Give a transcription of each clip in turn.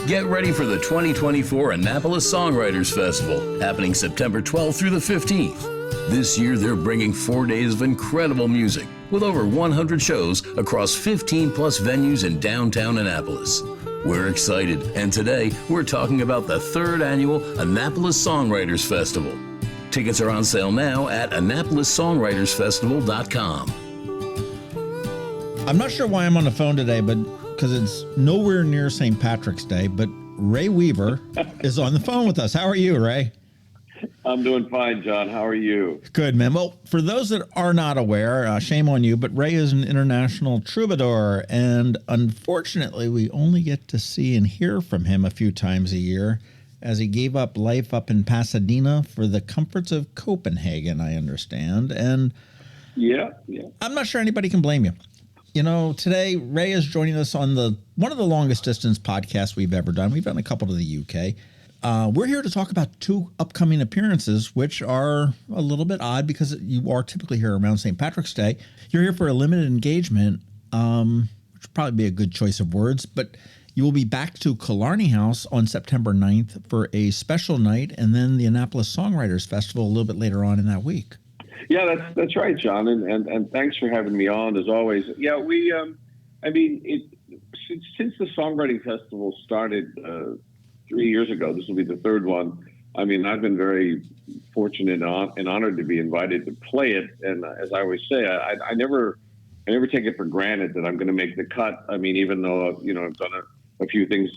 Get ready for the 2024 Annapolis Songwriters Festival, happening September 12th through the 15th. This year, they're bringing 4 days of incredible music with over 100 shows across 15-plus venues in downtown Annapolis. We're excited, and today, we're talking about the third annual Annapolis Songwriters Festival. Tickets are on sale now at AnnapolisSongwritersFestival.com. I'm not sure why I'm on the phone today, but because it's nowhere near St. Patrick's Day, but Ray Weaver is on the phone with us. How are you, Ray? I'm doing fine, John. How are you? Good, man. Well, for those that are not aware, shame on you, but Ray is an international troubadour, and unfortunately, we only get to see and hear from him a few times a year as he gave up life up in Pasadena for the comforts of Copenhagen, I understand. And yeah. I'm not sure anybody can blame you. You know, today, Ray is joining us on one of the longest distance podcasts we've ever done. We've done a couple to the UK. We're here to talk about two upcoming appearances, which are a little bit odd because you are typically here around St. Patrick's Day. You're here for a limited engagement, which would probably be a good choice of words, but you will be back to Killarney House on September 9th for a special night, and then the Annapolis Songwriters Festival a little bit later on in that week. Yeah, that's right, John, and thanks for having me on as always. Yeah, since the Songwriting Festival started 3 years ago, this will be the third one. I mean, I've been very fortunate and honored to be invited to play it. And as I always say, I never take it for granted that I'm going to make the cut. I mean, even though I've done a few things.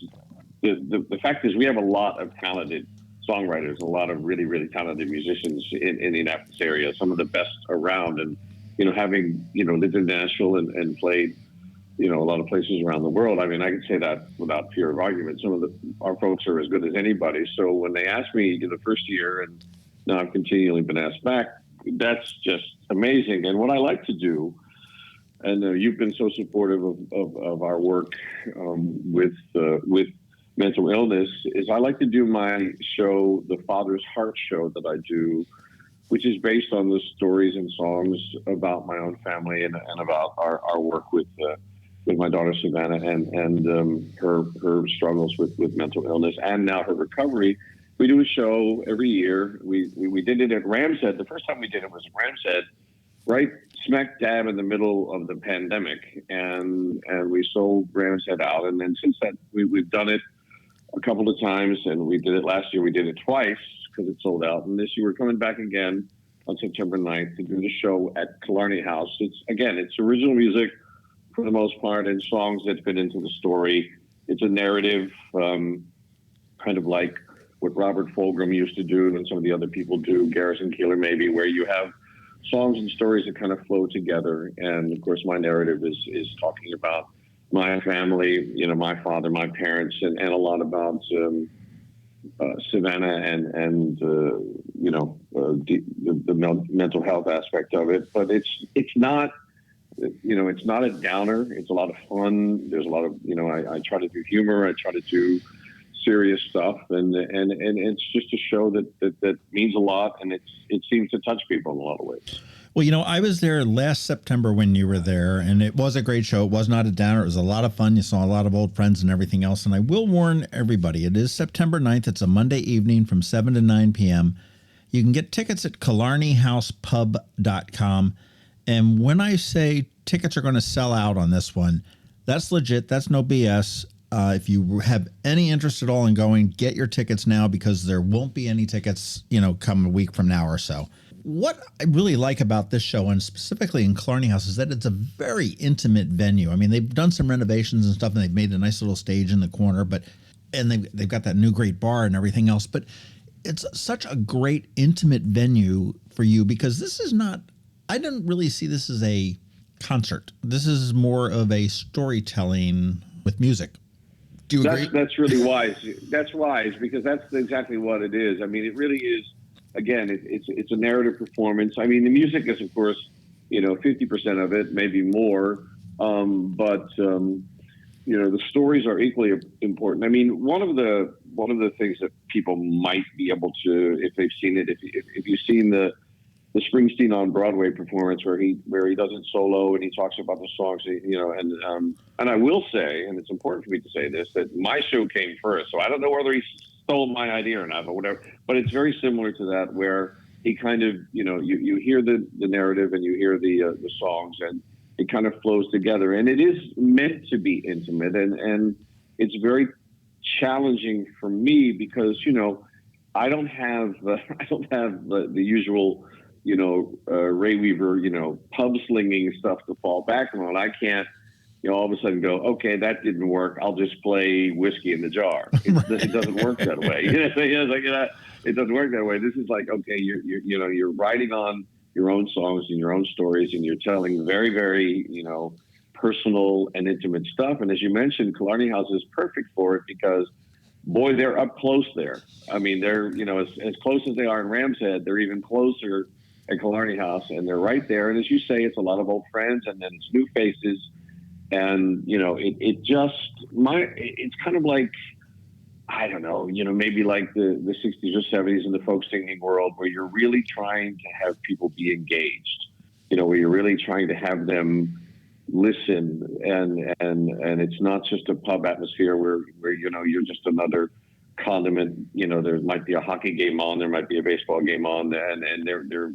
The fact is, we have a lot of talented songwriters, a lot of really, really talented musicians in the Annapolis area, some of the best around. And, having, lived in Nashville and played, a lot of places around the world, I mean, I can say that without fear of argument. Some of our folks are as good as anybody. So when they asked me the first year, and now I've continually been asked back, that's just amazing. And what I like to do, and you've been so supportive of our work with mental illness, is I like to do my show, the Father's Heart Show that I do, which is based on the stories and songs about my own family and about our work with my daughter Savannah and her struggles with mental illness and now her recovery. We do a show every year. We did it at Ram's Head. The first time we did it was at Ram's Head, right smack dab in the middle of the pandemic, and we sold Ram's Head out. And then since then, we've done it a couple of times, and we did it last year. We did it twice because it sold out. And this year we're coming back again on September 9th to do the show at Killarney House. It's original music for the most part and songs that fit into the story. It's a narrative, kind of like what Robert Fulghum used to do and some of the other people do, Garrison Keillor maybe, where you have songs and stories that kind of flow together. And of course, my narrative is talking about my family, my father, my parents, and a lot about Savannah and the mental health aspect of it. But it's not a downer. It's a lot of fun. There's a lot of I try to do humor. I try to do serious stuff, and it's just a show that means a lot, and it seems to touch people in a lot of ways. Well, I was there last September when you were there, and it was a great show. It was not a downer. It was a lot of fun. You saw a lot of old friends and everything else. And I will warn everybody, it is September 9th. It's a Monday evening from 7 to 9 p.m. You can get tickets at KillarneyHousePub.com. And when I say tickets are going to sell out on this one, that's legit. That's no BS. If you have any interest at all in going, get your tickets now because there won't be any tickets, come a week from now or so. What I really like about this show, and specifically in Killarney House, is that it's a very intimate venue. I mean, they've done some renovations and stuff, and they've made a nice little stage in the corner, and they've got that new great bar and everything else. But it's such a great intimate venue for you because this is not. I didn't really see this as a concert. This is more of a storytelling with music. Do you agree? That's really wise. That's wise because that's exactly what it is. I mean, it really is. Again, it's a narrative performance. I mean, the music is, of course, 50% of it, maybe more. But the stories are equally important. I mean, one of the things that people might be able to, if they've seen it, if you've seen the the Springsteen on Broadway performance where he does it solo and he talks about the songs, and I will say, and it's important for me to say this, that my show came first, so I don't know whether he stole my idea or not, or whatever, but it's very similar to that, where he kind of, you hear the narrative and you hear the songs, and it kind of flows together, and it is meant to be intimate, and it's very challenging for me because, I don't have the usual, Ray Weaver, pub slinging stuff to fall back on. I can't, all of a sudden go, okay, that didn't work. I'll just play Whiskey in the Jar. It doesn't work that way. It doesn't work that way. This is like, okay, you're writing on your own songs and your own stories, and you're telling very, very, personal and intimate stuff. And as you mentioned, Killarney House is perfect for it because, boy, they're up close there. I mean, they're, as close as they are in Ram's Head, they're even closer at Killarney House, and they're right there. And as you say, it's a lot of old friends, and then it's new faces. And, it's kind of like, I don't know, maybe like the 60s or 70s in the folk singing world, where you're really trying to have people be engaged, where you're really trying to have them listen, and it's not just a pub atmosphere where you're just another condiment. There might be a hockey game on, there might be a baseball game on, and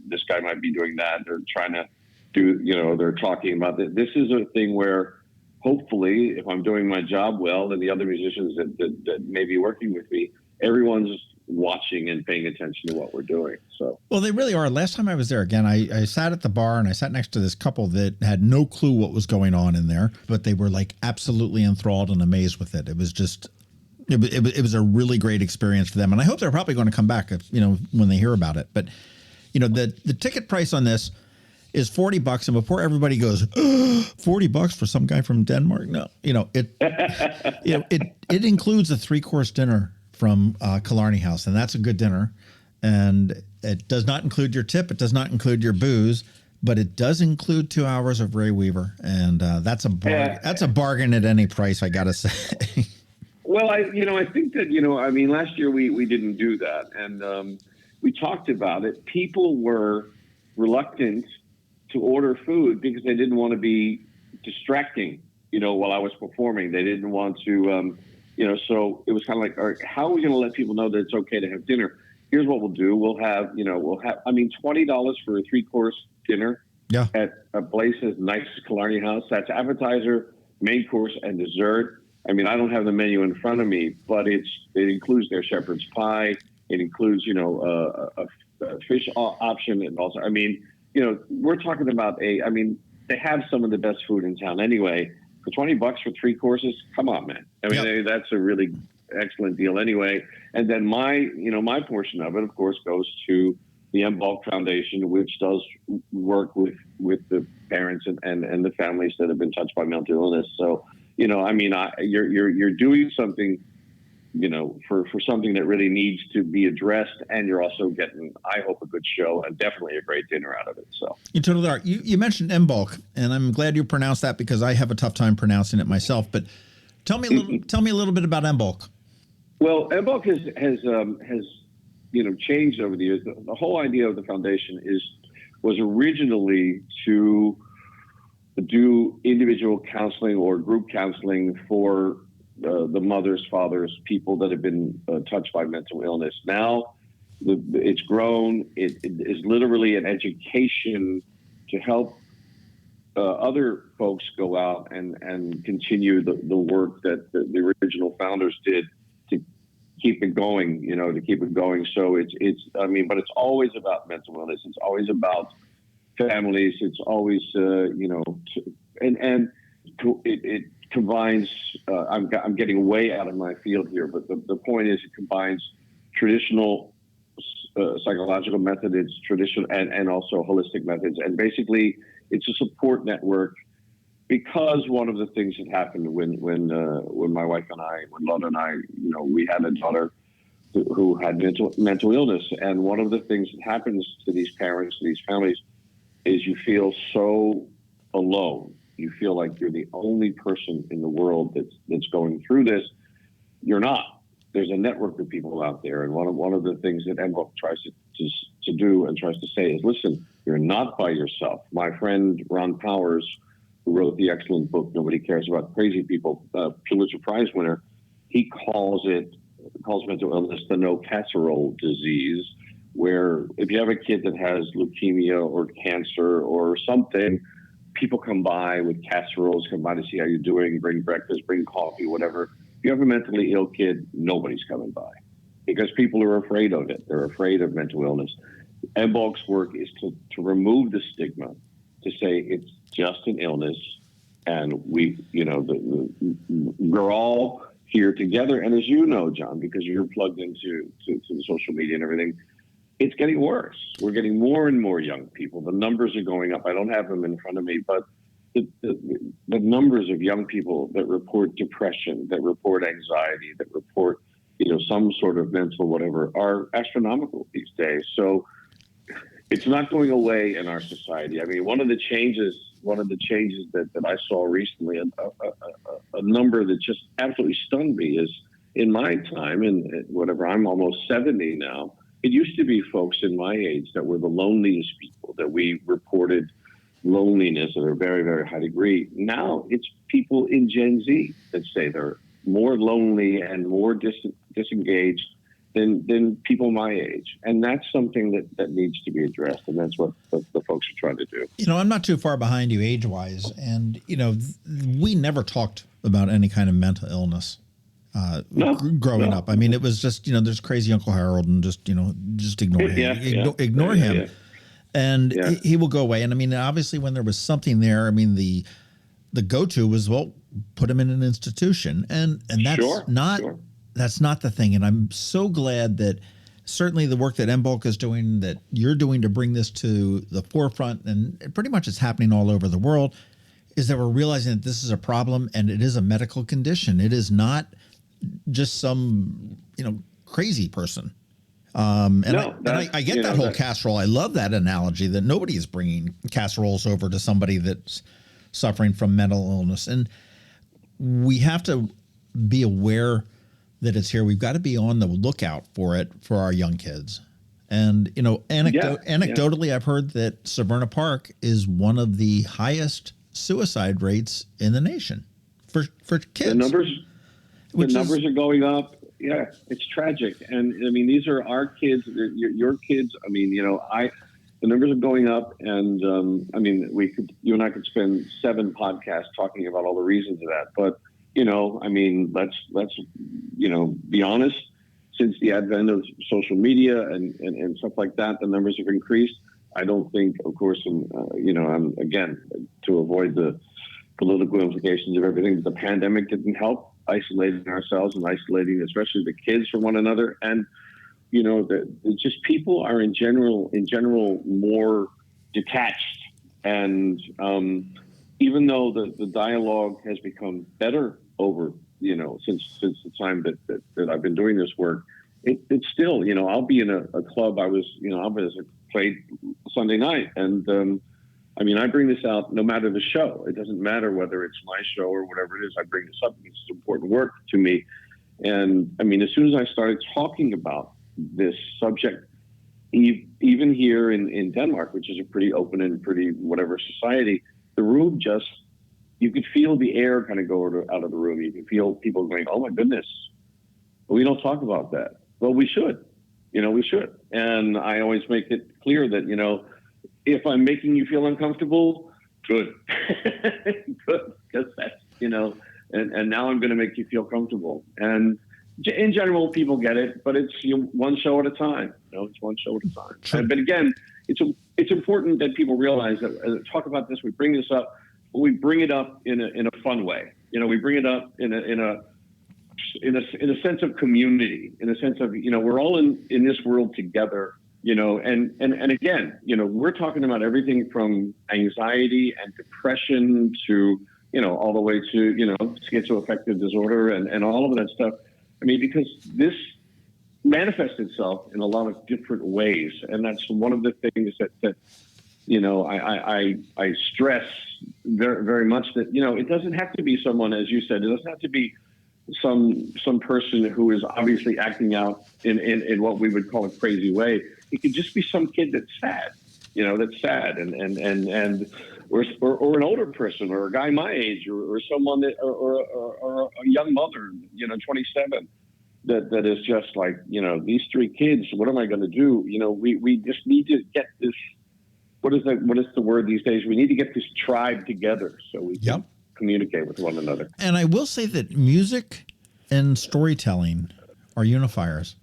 this guy might be doing that. They're trying to do, they're talking about that. This is a thing where hopefully, if I'm doing my job well, and the other musicians that may be working with me, everyone's watching and paying attention to what we're doing. So, well, they really are. Last time I was there, again, I sat at the bar and I sat next to this couple that had no clue what was going on in there, but they were like absolutely enthralled and amazed with it. It was just, it was a really great experience for them. And I hope they're probably going to come back, when they hear about it. But, the ticket price on this is $40. And before everybody goes, $40 for some guy from Denmark. No, it includes a 3-course dinner from Killarney House, and that's a good dinner. And it does not include your tip. It does not include your booze, but it does include 2 hours of Ray Weaver. And that's a bargain at any price, I got to say. Well, I think that, last year we didn't do that. And we talked about it. People were reluctant to order food because they didn't want to be distracting, while I was performing. They didn't want to, so it was kind of like, all right, how are we going to let people know that it's okay to have dinner? Here's what we'll do. We'll have, $20 for a 3-course dinner at a place as nice as Killarney House. That's appetizer, main course, and dessert. I don't have the menu in front of me, but it includes their shepherd's pie. It includes, a fish option, and also, we're talking about they have some of the best food in town anyway. For $20 for 3 courses, come on, man. That's a really excellent deal anyway. And then my portion of it, of course, goes to the Bulk Foundation, which does work with the parents and the families that have been touched by mental illness. So, you're doing something, for something that really needs to be addressed, and you're also getting, I hope, a good show and definitely a great dinner out of it. So you totally are. You mentioned Bulk, and I'm glad you pronounced that because I have a tough time pronouncing it myself. But tell me a little bit about Bulk. Well, Bulk has changed over the years. The whole idea of the foundation was originally to do individual counseling or group counseling for the mothers, fathers, people that have been touched by mental illness. Now it's grown. It is literally an education to help other folks go out and continue the work that the original founders did to keep it going, to keep it going. So but it's always about mental illness. It's always about families. It's always, it combines, I'm getting way out of my field here, but the point is it combines traditional psychological methods, traditional and also holistic methods. And basically it's a support network, because one of the things that happened when my wife and I, when Lotta and I, we had a daughter who had mental illness. And one of the things that happens to these parents, to these families, is you feel so alone. You feel like you're the only person in the world that's going through this. You're not. there's a network of people out there, and one of the things that Embok tries to do and tries to say is, listen, you're not by yourself. My friend Ron Powers, who wrote the excellent book Nobody Cares About Crazy People, Pulitzer Prize winner, he calls mental illness the no casserole disease, where if you have a kid that has leukemia or cancer or something, people come by with casseroles, come by to see how you're doing, bring breakfast, bring coffee, whatever. If you have a mentally ill kid, nobody's coming by because people are afraid of it. They're afraid of mental illness. Embok's work is to remove the stigma, to say it's just an illness, and we're all here together. And as you know, John, because you're plugged into the social media and everything, it's getting worse. We're getting more and more young people. The numbers are going up. I don't have them in front of me, but the numbers of young people that report depression, that report anxiety, that report, some sort of mental whatever, are astronomical these days. So it's not going away in our society. I mean, one of the changes that I saw recently, a number that just absolutely stunned me, is in my time, and whatever, I'm almost 70 now. It used to be folks in my age that were the loneliest people, that we reported loneliness at a very, very high degree. Now it's people in Gen Z that say they're more lonely and more disengaged than people my age. And that's something that needs to be addressed. And that's what the folks are trying to do. I'm not too far behind you age-wise. And, we never talked about any kind of mental illness growing up. I mean, it was just, there's crazy Uncle Harold and just ignore him. Ignore him. Yeah. And he will go away. And I mean, obviously when there was something there, I mean, the go-to was, well, put him in an institution. And that's that's not the thing. And I'm so glad that certainly the work that Embok is doing, that you're doing to bring this to the forefront, and pretty much it's happening all over the world, is that we're realizing that this is a problem and it is a medical condition. It is not just some, crazy person. I get that whole casserole. I love that analogy that nobody is bringing casseroles over to somebody that's suffering from mental illness. And we have to be aware that it's here. We've got to be on the lookout for it for our young kids. And, anecdotally, I've heard that Severna Park is one of the highest suicide rates in the nation for kids. The numbers are going up. Yeah, it's tragic. And I mean, these are our kids, your kids. I mean, the numbers are going up, and I mean, you and I could spend 7 podcasts talking about all the reasons of that. But I mean, let's be honest. Since the advent of social media and stuff like that, the numbers have increased. I don't think, of course, I'm again, to avoid the political implications of everything, the pandemic didn't help isolating ourselves and isolating especially the kids from one another. And just people are in general more detached. And even though the dialogue has become better over since the time that I've been doing this work, it's still I'll be in a club. I played Sunday night, and I mean, I bring this out no matter the show. It doesn't matter whether it's my show or whatever it is. I bring this up because it's important work to me. And I mean, as soon as I started talking about this subject, even here in Denmark, which is a pretty open and pretty whatever society, the room you could feel the air kind of go out of the room. You could feel people going, oh my goodness, we don't talk about that. Well, we should, we should. And I always make it clear that, if I'm making you feel uncomfortable, good, good, because that's, and now I'm going to make you feel comfortable. And in general, people get it, but it's one show at a time. It's one show at a time. Sure. But again, it's important that people realize that talk about this. We bring this up, but we bring it up in a fun way. We bring it up in a sense of community, in a sense of we're all in this world together. And again, we're talking about everything from anxiety and depression to, all the way to, schizoaffective disorder and all of that stuff. I mean, because this manifests itself in a lot of different ways. And that's one of the things that I stress very, very much, that, it doesn't have to be someone, as you said, it doesn't have to be some person who is obviously acting out in what we would call a crazy way. It could just be some kid that's sad, that's sad, and or an older person, or a guy my age, or someone that, or a young mother, 27, that is just like, these three kids, what am I going to do? We just need to get this. What is the word these days? We need to get this tribe together so we can communicate with one another. And I will say that music and storytelling are unifiers.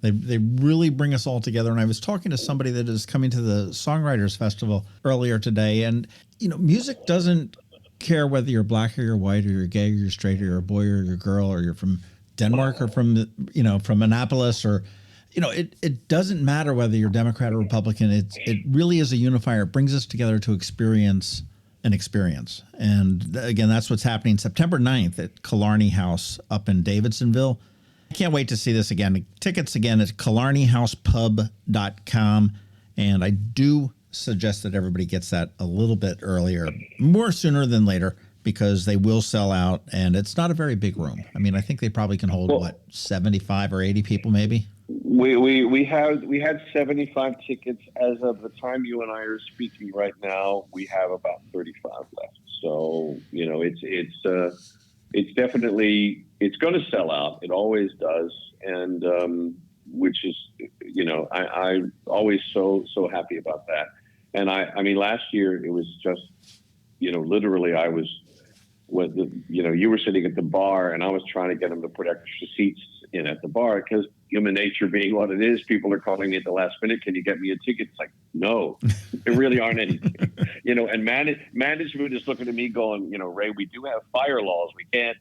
They really bring us all together. And I was talking to somebody that is coming to the Songwriters Festival earlier today. And, music doesn't care whether you're black or you're white or you're gay or you're straight or you're a boy or you're a girl or you're from Denmark or from Annapolis or, it doesn't matter whether you're Democrat or Republican. It really is a unifier. It brings us together to experience an experience. And again, that's what's happening September 9th at Killarney House up in Davidsonville. I can't wait to see this again. Tickets again at killarneyhousepub.com. And I do suggest that everybody gets that a little bit earlier, more sooner than later, because they will sell out. And it's not a very big room. I mean, I think they probably can hold, 75 or 80 people maybe? We had 75 tickets. As of the time you and I are speaking right now, we have about 35 left. So, it's definitely, it's going to sell out. It always does. And, which is, I'm always so happy about that. And I mean, last year it was just, literally you were sitting at the bar and I was trying to get them to put extra seats in at the bar because human nature being what it is, people are calling me at the last minute. Can you get me a ticket? It's like, no, there really aren't any. And management is looking at me going, Ray, we do have fire laws. We can't,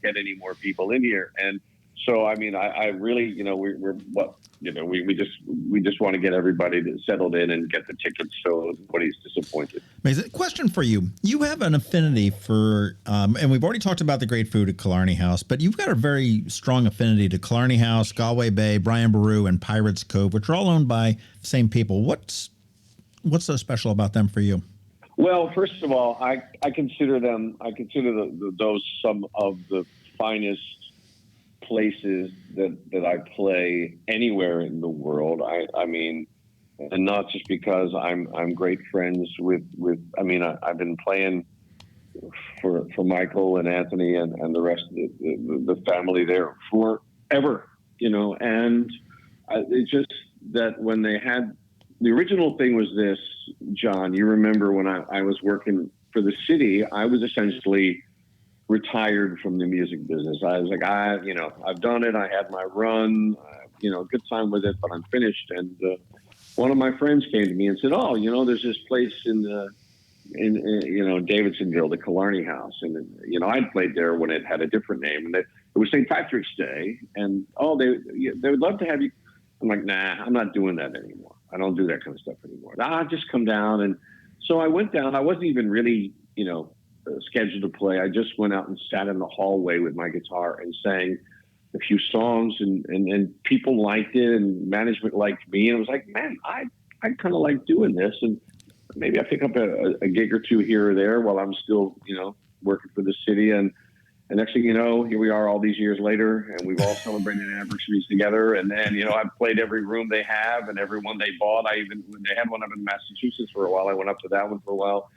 get any more people in here. And so, I mean, I really, we just want to get everybody settled in and get the tickets so nobody's disappointed. Amazing. Question for you. You have an affinity for, and we've already talked about the great food at Killarney House, but you've got a very strong affinity to Killarney House, Galway Bay, Brian Boru, and Pirates Cove, which are all owned by the same people. What's so special about them for you? Well, first of all, I consider those some of the finest places that I play anywhere in the world. I mean, and not just because I'm great friends with I've been playing for Michael and Anthony and the rest of the family there forever, and it's just that when they had the original thing was this, John, you remember when I was working for the city, I was essentially retired from the music business. I was like, I've done it. I had my run, good time with it, but I'm finished. And one of my friends came to me and said, "Oh, there's this place in Davidsonville, the Killarney House." And, I'd played there when it had a different name, and it was St. Patrick's Day. And, they would love to have you. I'm like, nah, I'm not doing that anymore. I don't do that kind of stuff anymore. Just come down. And so I went down. I wasn't even really, scheduled to play. I just went out and sat in the hallway with my guitar and sang a few songs, and people liked it, and management liked me. And I was like, man, I kind of like doing this, and maybe I pick up a gig or two here or there while I'm still, working for the city. And next thing you know, here we are all these years later, and we've all celebrated anniversaries together. And then, I've played every room they have and every one they bought. When they had one up in Massachusetts for a while, I went up to that one for a while.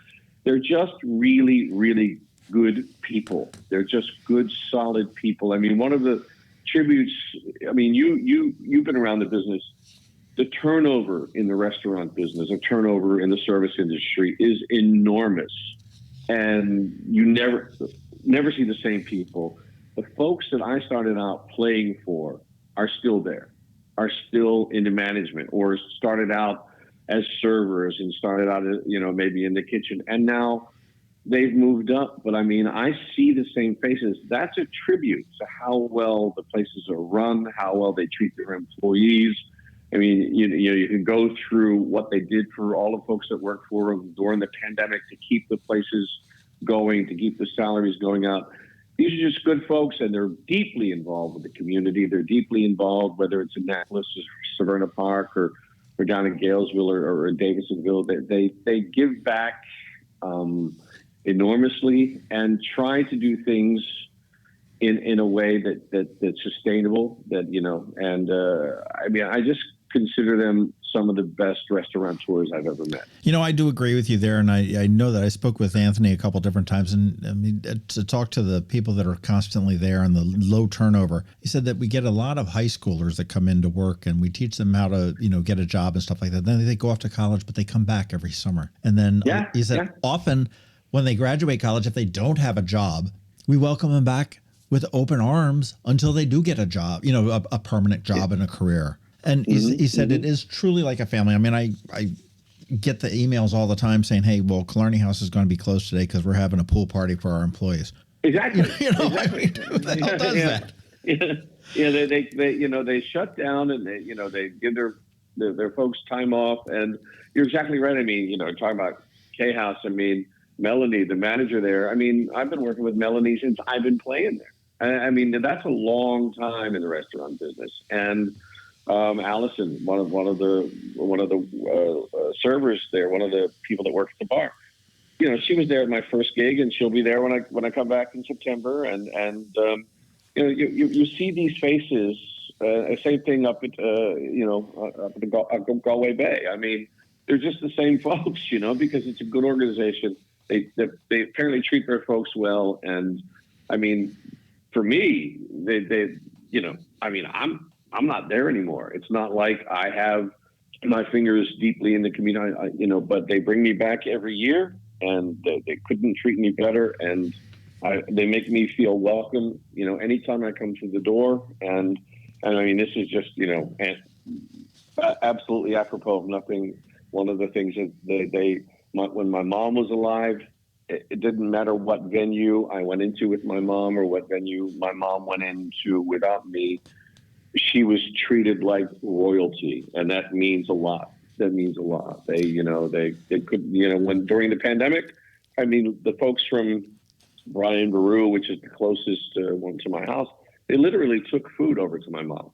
They're just really, really good people. They're just good, solid people. I mean, one of the tributes, you've been around the business. The turnover in the restaurant business, the turnover in the service industry is enormous. And you never see the same people. The folks that I started out playing for are still there, are still into management, or started out as servers and started out, maybe in the kitchen. And now they've moved up. But I see the same faces. That's a tribute to how well the places are run, how well they treat their employees. I mean, you can go through what they did for all the folks that worked for them during the pandemic to keep the places going, to keep the salaries going up. These are just good folks, and they're deeply involved with the community. They're deeply involved, whether it's in Annapolis or Severna Park or down in Galesville or in Davidsonville. They give back enormously and try to do things in a way that's sustainable, that, you know, and I mean, I just consider them some of the best restaurateurs I've ever met. You know, I do agree with you there, and I know that I spoke with Anthony a couple different times, and I mean, to talk to the people that are constantly there and the low turnover, he said that we get a lot of high schoolers that come into work, and we teach them how to, you know, get a job and stuff like that. Then they go off to college, but they come back every summer. And then he said often when they graduate college, if they don't have a job, we welcome them back with open arms until they do get a job, you know, a permanent job and a career. And he said it is truly like a family. I mean, I get the emails all the time saying, hey, well, Killarney House is going to be closed today because we're having a pool party for our employees. Exactly. You know, exactly. I mean, who the hell does that? Yeah, they you know, they shut down, and they, you know, they give their folks time off. And you're exactly right. I mean, you know, talking about K House, I mean, Melanie, the manager there, I mean, I've been working with Melanie since I've been playing there. I mean, that's a long time in the restaurant business. And Allison, one of the servers there, one of the people that work at the bar, you know, she was there at my first gig, and she'll be there when I come back in September. And you know, you see these faces. Same thing up at up at the Galway Bay. I mean, they're just the same folks, you know, because it's a good organization. They apparently treat their folks well, and I mean, for me, they you know, I mean, I'm not there anymore. It's not like I have my fingers deeply in the community, you know, but they bring me back every year, and they couldn't treat me better. And they make me feel welcome, you know, anytime I come through the door. And I mean, this is just, you know, absolutely apropos of nothing. One of the things that when my mom was alive, it didn't matter what venue I went into with my mom or what venue my mom went into without me. She was treated like royalty, and that means a lot. That means a lot. They could, you know, when during the pandemic, I mean, the folks from Brian Baru, which is the closest one to my house, they literally took food over to my mom,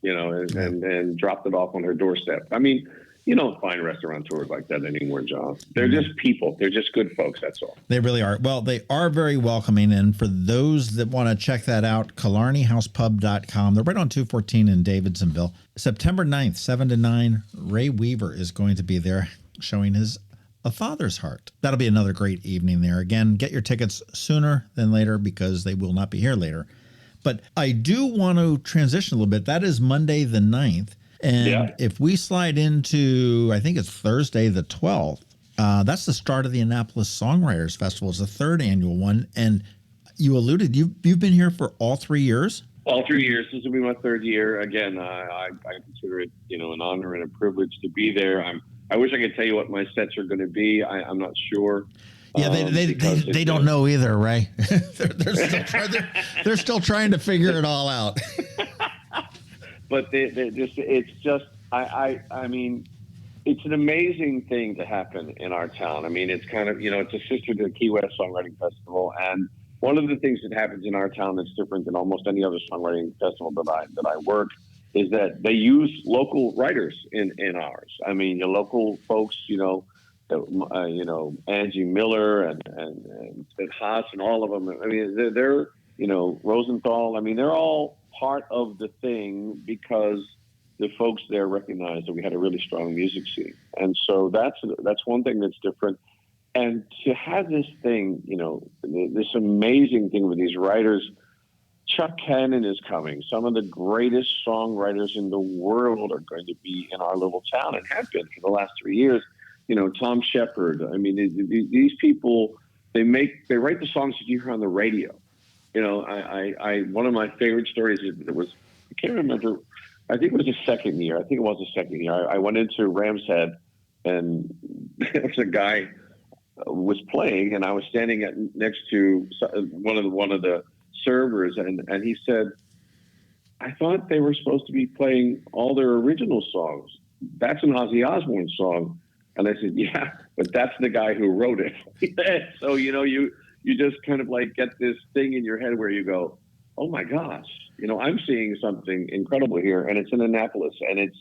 you know, and dropped it off on her doorstep. I mean, you don't find restaurateurs like that anymore, John. They're just people. They're just good folks. That's all. They really are. Well, they are very welcoming. And for those that want to check that out, KillarneyHousePub.com. They're right on 214 in Davidsonville. September 9th, 7 to 9, Ray Weaver is going to be there showing his A Father's Heart. That'll be another great evening there. Again, get your tickets sooner than later because they will not be here later. But I do want to transition a little bit. That is Monday the 9th. And if we slide into, I think it's Thursday the 12th, that's the start of the Annapolis Songwriters Festival. It's the third annual one. And you alluded, you've been here for all 3 years? All 3 years. This will be my third year. Again, I consider it, you know, an honor and a privilege to be there. I wish I could tell you what my sets are going to be. I'm not sure. Yeah, they don't know either, Ray. they're still trying to figure it all out. But it's just, I mean, it's an amazing thing to happen in our town. I mean, it's kind of, you know, it's a sister to the Key West Songwriting Festival. And one of the things that happens in our town that's different than almost any other songwriting festival that I work is that they use local writers in ours. I mean, the local folks, you know, Angie Miller and Haas and all of them. I mean, they're, you know, Rosenthal. I mean, they're all part of the thing because the folks there recognize that we had a really strong music scene. And so that's one thing that's different. And to have this thing, you know, this amazing thing with these writers, Chuck Cannon is coming. Some of the greatest songwriters in the world are going to be in our little town and have been for the last 3 years. You know, Tom Shepard. I mean, these people, they write the songs that you hear on the radio. You know, I one of my favorite stories is I can't remember. I think it was the second year. I went into Ram's Head, and there was a guy was playing, and I was standing next to one of the servers, and he said, "I thought they were supposed to be playing all their original songs. That's an Ozzy Osbourne song." And I said, "Yeah, but that's the guy who wrote it." So, you know, you just kind of like get this thing in your head where you go, "Oh my gosh, you know, I'm seeing something incredible here." And it's in Annapolis, and it's,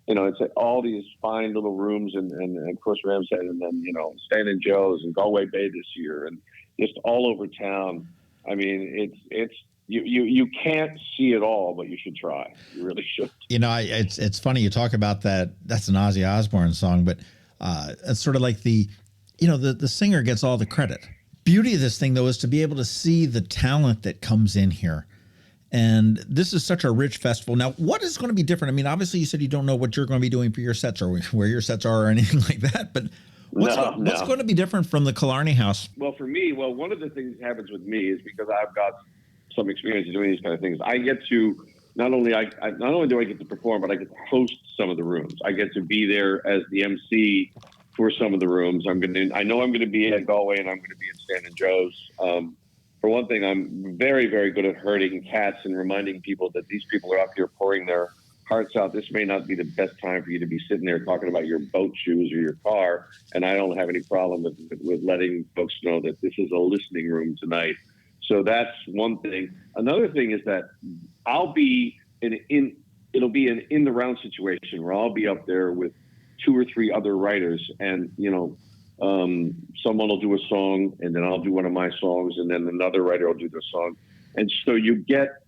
you know, it's all these fine little rooms, and of course Ram's Head, and then, you know, Stan and Joe's and Galway Bay this year, and just all over town. I mean, you can't see it all, but you should try. You really should. It's funny you talk about that. That's an Ozzy Osbourne song, but it's sort of like the singer gets all the credit. Beauty of this thing, though, is to be able to see the talent that comes in here. And this is such a rich festival. Now, what is going to be different? I mean, obviously, you said you don't know what you're going to be doing for your sets or where your sets are or anything like that. But what's going to be different from the Killarney House? Well, for me, one of the things that happens with me is because I've got some experience doing these kind of things. I get to not only do I get to perform, but I get to host some of the rooms. I get to be there as the MC for some of the rooms. I know I'm going to be at Galway and I'm going to be at Stan and Joe's. For one thing, I'm very, very good at herding cats and reminding people that these people are up here pouring their hearts out. This may not be the best time for you to be sitting there talking about your boat shoes or your car, and I don't have any problem with letting folks know that this is a listening room tonight. So that's one thing. Another thing is that I'll be it'll be an in the round situation where I'll be up there with 2 or 3 other writers, and someone will do a song, and then I'll do one of my songs, and then another writer will do their song. And so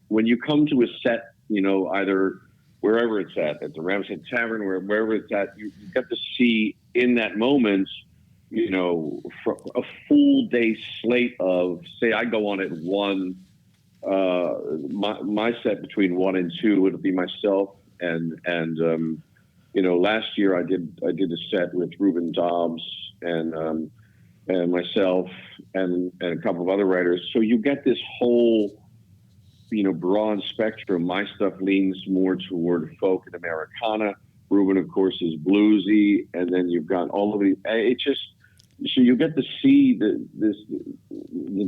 when you come to a set, either wherever it's at the Ramshead Tavern, wherever it's at, you get to see in that moment, for a full day slate of, say, I go on at 1, my set between 1 and 2, it'll be myself and last year I did a set with Reuben Dobbs and myself and a couple of other writers. So you get this whole, broad spectrum. My stuff leans more toward folk and Americana. Reuben, of course, is bluesy, and then you've got all of the. It just so you get to see the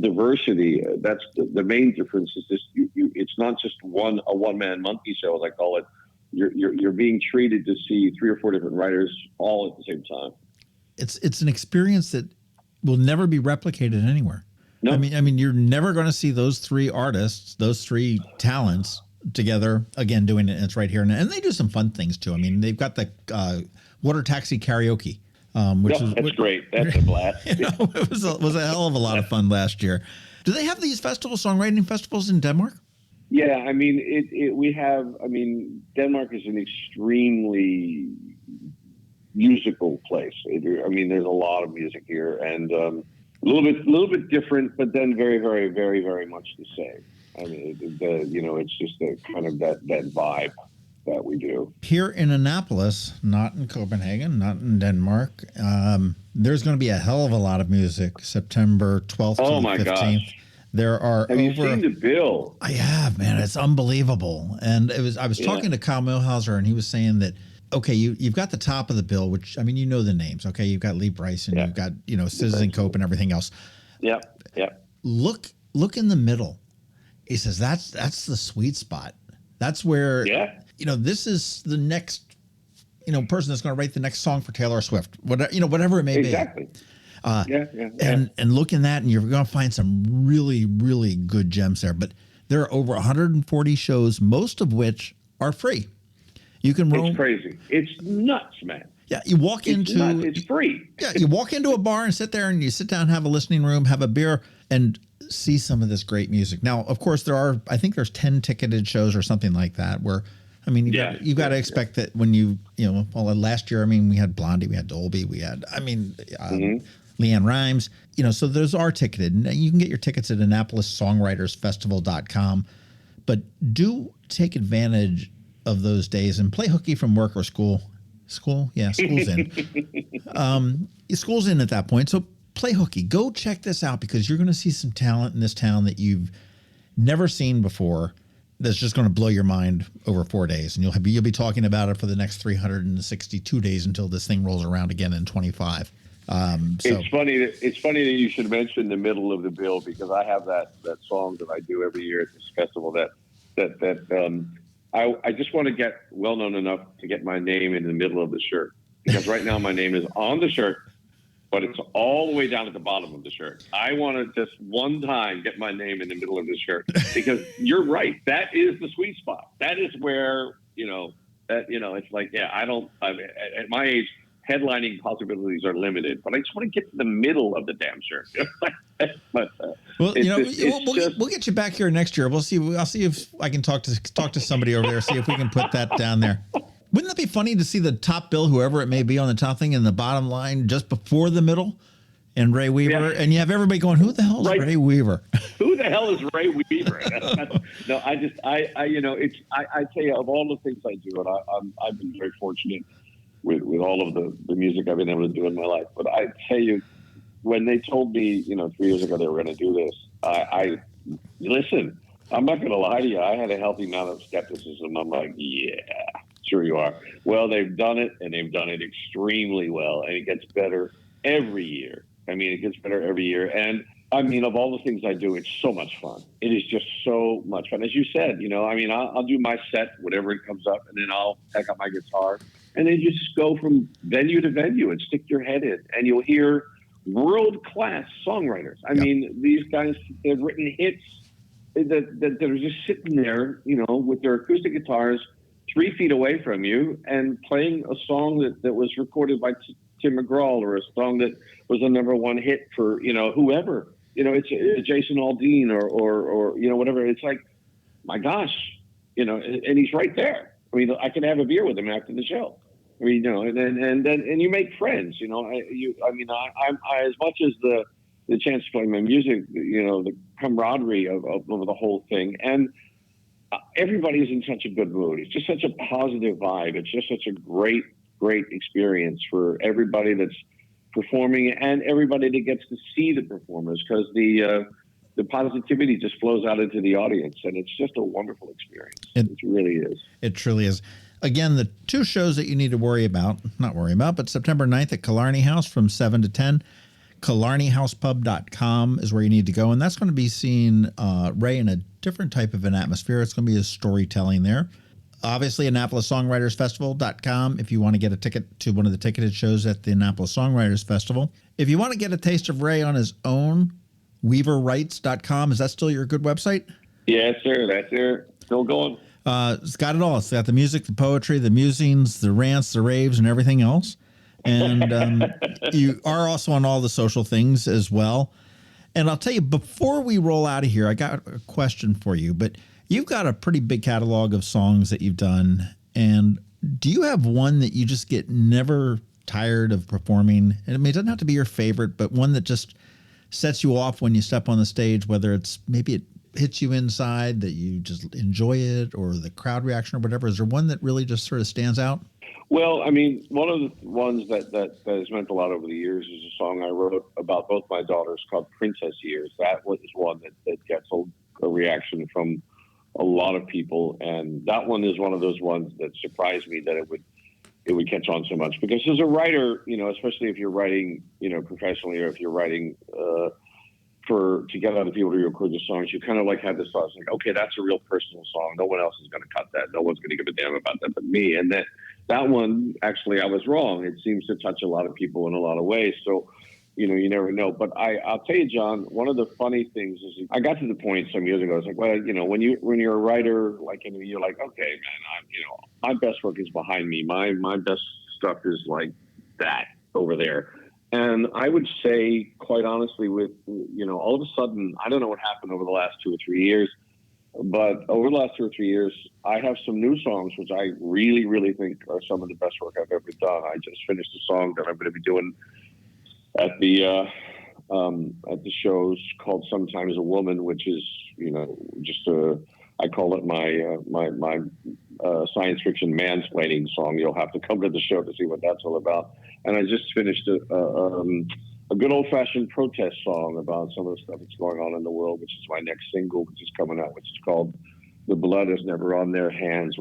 diversity. That's the main difference. Is this? It's not just a one-man monkey show, as I call it. You're being treated to see 3 or 4 different writers all at the same time. It's an experience that will never be replicated anywhere. No. I mean, you're never going to see those 3 artists, those 3 talents together again doing it. And it's right here, and they do some fun things too. I mean, they've got the water taxi karaoke, that's great. That's a blast. It was a hell of a lot of fun last year. Do they have these songwriting festivals in Denmark? Yeah, I mean, we have. I mean, Denmark is an extremely musical place. There's a lot of music here, and a little bit different, but then very, very, very, very much the same. I mean, it's just a kind of that vibe that we do here in Annapolis, not in Copenhagen, not in Denmark. There's going to be a hell of a lot of music. September 12th to the 15th. Gosh. There are Have you seen the bill? I have, man. It's unbelievable. And I was talking to Kyle Milhauser, and he was saying that, okay, you've got the top of the bill, which, I mean, the names. Okay, you've got Lee Bryson, you've got, Citizen Cope and everything else. Yep. Look in the middle. He says that's the sweet spot. That's where, this is the next, person that's going to write the next song for Taylor Swift, whatever it may be. Exactly. And look in that, and you're going to find some really, really good gems there. But there are over 140 shows, most of which are free. You can roam. It's crazy. It's nuts, man. Yeah, you walk it's free. Yeah, you walk into a bar and sit there, and you sit down, have a listening room, have a beer, and see some of this great music. Now, of course, I think there's 10 ticketed shows or something like that. Where, I mean, you've got to expect that when last year, I mean, we had Blondie, we had Dolby, we had, Leanne Rimes, so those are ticketed. And you can get your tickets at AnnapolisSongwritersFestival.com. But do take advantage of those days and play hooky from work or school. Yeah, school's in. School's in at that point. So play hooky. Go check this out, because you're going to see some talent in this town that you've never seen before. That's just going to blow your mind over 4 days, and you'll be talking about it for the next 362 days until this thing rolls around again in 25. It's funny that you should mention the middle of the bill, because I have that song that I do every year at this festival that I just want to get well known enough to get my name in the middle of the shirt, because right now my name is on the shirt, but it's all the way down at the bottom of the shirt. I want to just one time get my name in the middle of the shirt, because you're right. That is the sweet spot. That is where, it's like, at my age, headlining possibilities are limited, but I just want to get to the middle of the damn shirt. But well, we'll get you back here next year. We'll see. I'll see if I can talk to somebody over there, see if we can put that down there. Wouldn't that be funny to see the top bill, whoever it may be, on the top thing, and the bottom line just before the middle, and Ray Weaver, and you have everybody going, "Who the hell is Ray Weaver? Who the hell is Ray Weaver?" No, I tell you, of all the things I do, and I've been very fortunate with all of the music I've been able to do in my life. But I tell you, when they told me, 3 years ago they were going to do this, I listen. I'm not going to lie to you. I had a healthy amount of skepticism. I'm like, yeah, sure you are. Well, they've done it, and they've done it extremely well, and it gets better every year. I mean, it gets better every year. And I mean, of all the things I do, it's so much fun. It is just so much fun. As you said, I'll do my set, whatever it comes up, and then I'll pick up my guitar, and then you just go from venue to venue and stick your head in, and you'll hear world-class songwriters. I mean, these guys have written hits that are just sitting there, with their acoustic guitars 3 feet away from you and playing a song that was recorded by Tim McGraw, or a song that was a #1 hit for, whoever. It's Jason Aldean or whatever. It's like, my gosh, and he's right there. I mean, I can have a beer with him after the show. I mean, and you make friends. I'm as much as the chance to play my music, the camaraderie of the whole thing, and everybody's in such a good mood. It's just such a positive vibe. It's just such a great experience for everybody that's performing and everybody that gets to see the performers, because the positivity just flows out into the audience, and it's just a wonderful experience. It really is. It truly is. Again, the 2 shows that you need to not worry about, but September 9th at Killarney House from 7 to 10. KillarneyHousePub.com is where you need to go. And that's going to be seeing Ray in a different type of an atmosphere. It's going to be a storytelling there. Obviously, Annapolis Songwriters Festival.com if you want to get a ticket to one of the ticketed shows at the Annapolis Songwriters Festival. If you want to get a taste of Ray on his own, WeaverWrites.com. Is that still your good website? Yes, sir. That's it. Still going. It's got it all. It's got the music, the poetry, the musings, the rants, the raves, and everything else. And you are also on all the social things as well. And I'll tell you, before we roll out of here, I got a question for you. But you've got a pretty big catalog of songs that you've done. And do you have one that you just get never tired of performing? And I mean, it doesn't have to be your favorite, but one that just sets you off when you step on the stage, whether it's maybe it hits you inside, that you just enjoy it, or the crowd reaction or whatever. Is there one that really just sort of stands out? Well, I mean, one of the ones that has meant a lot over the years is a song I wrote about both my daughters called Princess Years. That was one that gets a reaction from a lot of people. And that one is one of those ones that surprised me that it would catch on so much. Because as a writer, especially if you're writing, professionally, or if you're writing to get other people to record your songs, you kind of like have this thought, like, okay, that's a real personal song. No one else is going to cut that. No one's going to give a damn about that but me. And that one, actually, I was wrong. It seems to touch a lot of people in a lot of ways. So, you never know. But I'll tell you, John, one of the funny things is I got to the point some years ago. I was like, well, when you're a writer, like, you're like, okay, man, my best work is behind me. My best stuff is like that over there. And I would say, quite honestly, with, all of a sudden, I don't know what happened over the last 2 or 3 years, but over the last 2 or 3 years, I have some new songs, which I really, really think are some of the best work I've ever done. I just finished a song that I'm going to be doing at the shows called Sometimes a Woman, which is, I call it my science fiction mansplaining song. You'll have to come to the show to see what that's all about. And I just finished a good old-fashioned protest song about some of the stuff that's going on in the world, which is my next single, which is coming out, which is called "The Blood Is Never on Their Hands,"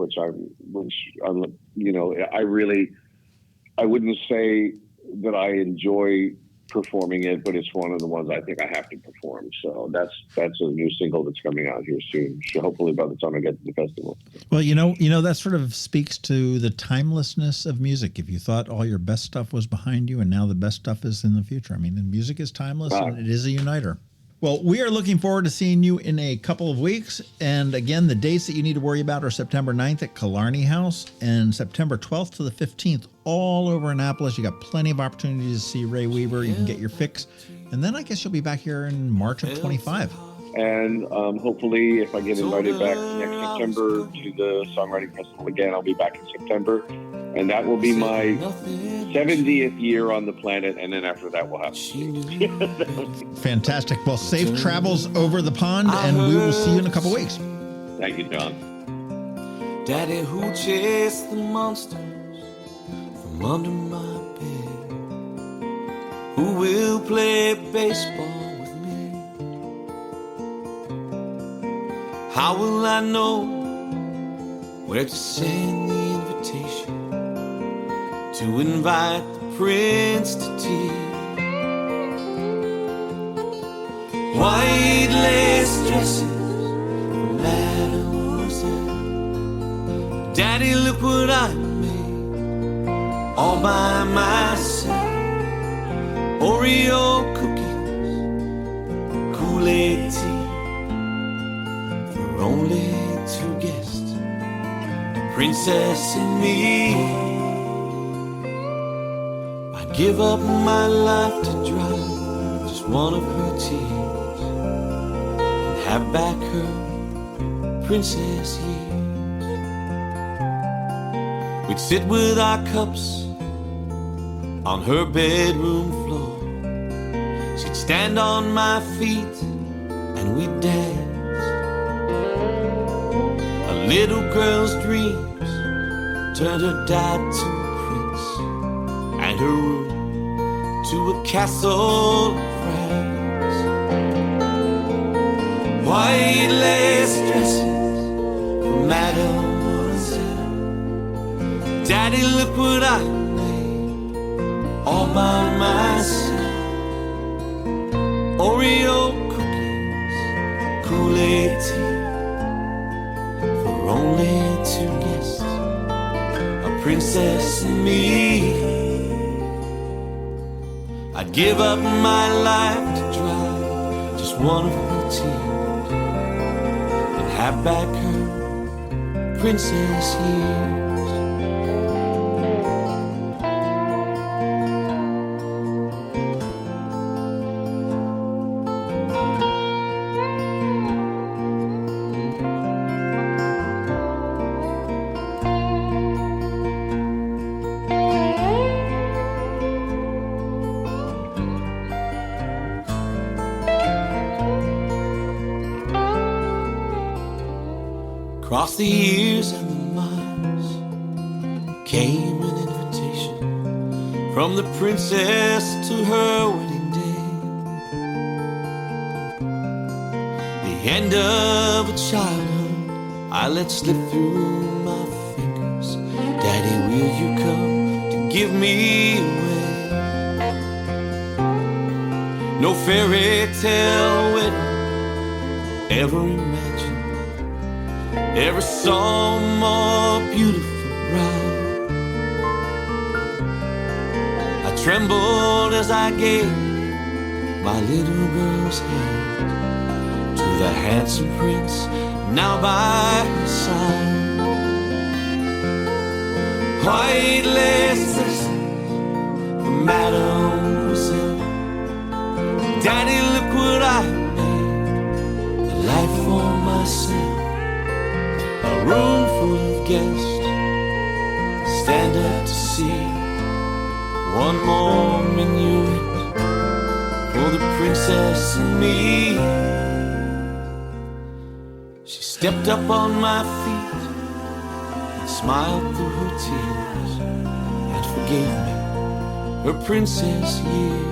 I wouldn't say that I enjoy performing it, but it's one of the ones I think I have to perform. So that's a new single that's coming out here soon. So hopefully by the time I get to the festival. Well, that sort of speaks to the timelessness of music. If you thought all your best stuff was behind you and now the best stuff is in the future. I mean, the music is timeless and it is a uniter. Well, we are looking forward to seeing you in a couple of weeks. And again, the dates that you need to worry about are September 9th at Killarney House and September 12th to the 15th all over Annapolis. You got plenty of opportunities to see Ray Weaver. You can get your fix. And then I guess you'll be back here in March of 25. And hopefully, if I get invited back next September to the Songwriting Festival again, I'll be back in September. And that will be my 70th year on the planet. And then after that, we'll have to see. Fantastic. Well, safe travels over the pond, and we will see you in a couple weeks. Thank you, John. Daddy who chased the monsters from under my bed, who will play baseball with me? How will I know where to send the invitation to invite the prince to tea? White lace dresses from Mademoiselle. Daddy, look what I made all by myself. Oreo cookies, Kool-Aid tea for only two guests, the princess and me. I'd give up my life to dry just one of her tears and have back her princess years. We'd sit with our cups on her bedroom floor. She'd stand on my feet and we'd dance. A little girl's dreams turned her dad to a prince and her room to a castle of France. White lace dresses for Mademoiselle. Daddy, look what I all by myself. Oreo cookies, Kool-Aid tea for only two guests, a princess and me. I'd give up my life to dry just one of her tears and have back her princess years. Across the years and the miles came an invitation from the princess to her wedding day. The end of a childhood I let slip through my fingers. Daddy, will you come to give me away? No fairy tale wedding ever imagined ever saw a more beautiful bride. I trembled as I gave my little girl's hand to the handsome prince now by her side. White lace dresses for Mademoiselle. Daddy, look what I made, a life for myself. A room full of guests stand up to see one more minuet for the princess and me. She stepped up on my feet and smiled through her tears and forgave me her princess years.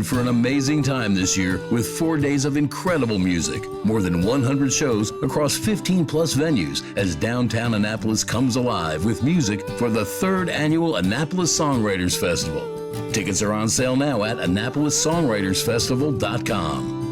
for an amazing time this year with 4 days of incredible music, more than 100 shows across 15 plus venues as downtown Annapolis comes alive with music for the 3rd annual Annapolis Songwriters Festival. Tickets are on sale now at AnnapolisSongwritersFestival.com.